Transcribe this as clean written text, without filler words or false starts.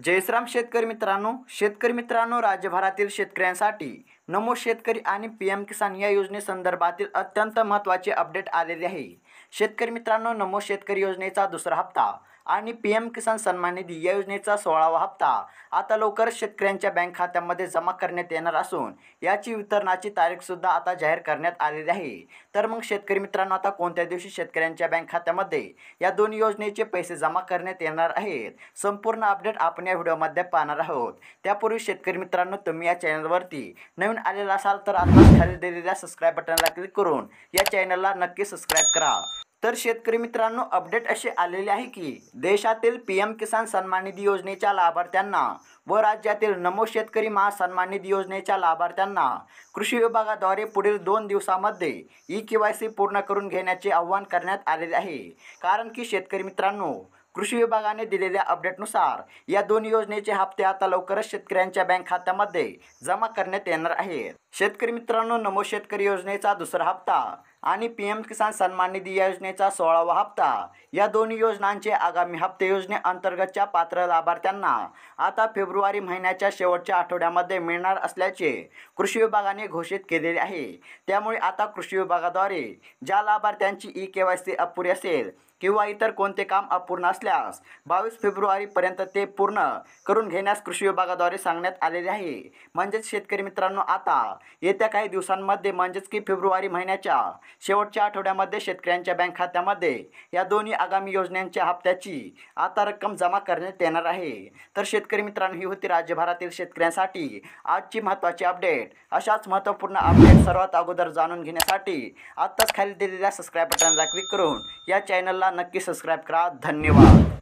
जयश्राम शेतकरी मित्रांनो, राज्यभरातील शेतकऱ्यांसाठी नमो शेतकरी आणि पीएम किसान या योजनेसंदर्भातील अत्यंत महत्त्वाचे अपडेट आलेले आहे। शेतकरी मित्रांनो, नमो शेतकरी योजनेचा दुसरा हप्ता आणि पीएम किसान सन्मान निधी या योजनेचा 16वा हप्ता आता लवकरच शेतकऱ्यांच्या बँक खात्यामध्ये जमा करण्यात येणार असून याची वितरणाची तारीख सुद्धा आता जाहीर करण्यात आलेली आहे। तर मग शेतकरी मित्रांनो, आता कोणत्या दिवशी शेतकऱ्यांच्या बँक खात्यामध्ये या दोन योजनेचे पैसे जमा करण्यात येणार आहेत, संपूर्ण अपडेट आपण या व्हिडिओमध्ये पाहणार आहोत। त्यापूर्वी शेतकरी मित्रांनो, तुम्ही या चॅनलवरती नवीन आलेला असाल तर आताच खाली दिलेल्या सबस्क्राइब बटनला क्लिक करून या चॅनलला नक्की सबस्क्राइब करा। तर शेतकरी मित्रांनो, अपडेट असे आलेले आहे की देशातील पीएम किसान सन्मान निधी योजनेच्या लाभार्थ्यांना व राज्यातील नमो शेतकरी महासन्मान निधी योजनेच्या लाभार्थ्यांना कृषी विभागाद्वारे पुढील 2 दिवसांमध्ये ई-केवायसी पूर्ण करून घेण्याचे आवाहन करण्यात आलेले आहे। कारण की शेतकरी मित्रांनो, कृषी विभागाने दिलेल्या अपडेटनुसार या दोन योजनेचे हप्ते आता लवकरच शेतकऱ्यांच्या बँक खात्यामध्ये जमा करण्यात येणार आहेत। शेतकरी मित्रांनो, नमो शेतकरी योजनेचा दुसरा हप्ता आणि पीएम किसान सन्मान निधी या योजनेचा 16वा हप्ता या दोन्ही योजनांचे आगामी हप्ते योजनेअंतर्गतच्या पात्र लाभार्थ्यांना आता फेब्रुवारी महिन्याच्या शेवटच्या आठवड्यामध्ये मिळणार असल्याचे कृषी विभागाने घोषित केलेले आहे। त्यामुळे आता कृषी विभागाद्वारे ज्या लाभार्थ्यांची ई-केवायसी अपुरी असेल किंवा इतर कोणते काम अपूर्ण असल्यास 22 फेब्रुवारीपर्यंत ते पूर्ण करून घेण्यास कृषी विभागाद्वारे सांगण्यात आलेले आहे। म्हणजेच शेतकरी मित्रांनो, आता येत्या काही दिवसांमध्ये म्हणजेच की फेब्रुवारी महिन्याच्या शेवटच्या आठवड्यामध्ये शेतकऱ्यांच्या बँक खात्यामध्ये या दोन्ही आगामी योजनांच्या हप्त्याची आता रक्कम जमा करण्यात येणार आहे। तर शेतकरी मित्रांनो, ही होती राज्यभरातील शेतकऱ्यांसाठी आजची महत्त्वाची अपडेट। अशाच महत्त्वपूर्ण अपडेट सर्वात अगोदर जाणून घेण्यासाठी आत्ताच खाली दिलेल्या सबस्क्राइब बटनला क्लिक करून या चॅनलला नक्की सबस्क्राइब करा। धन्यवाद।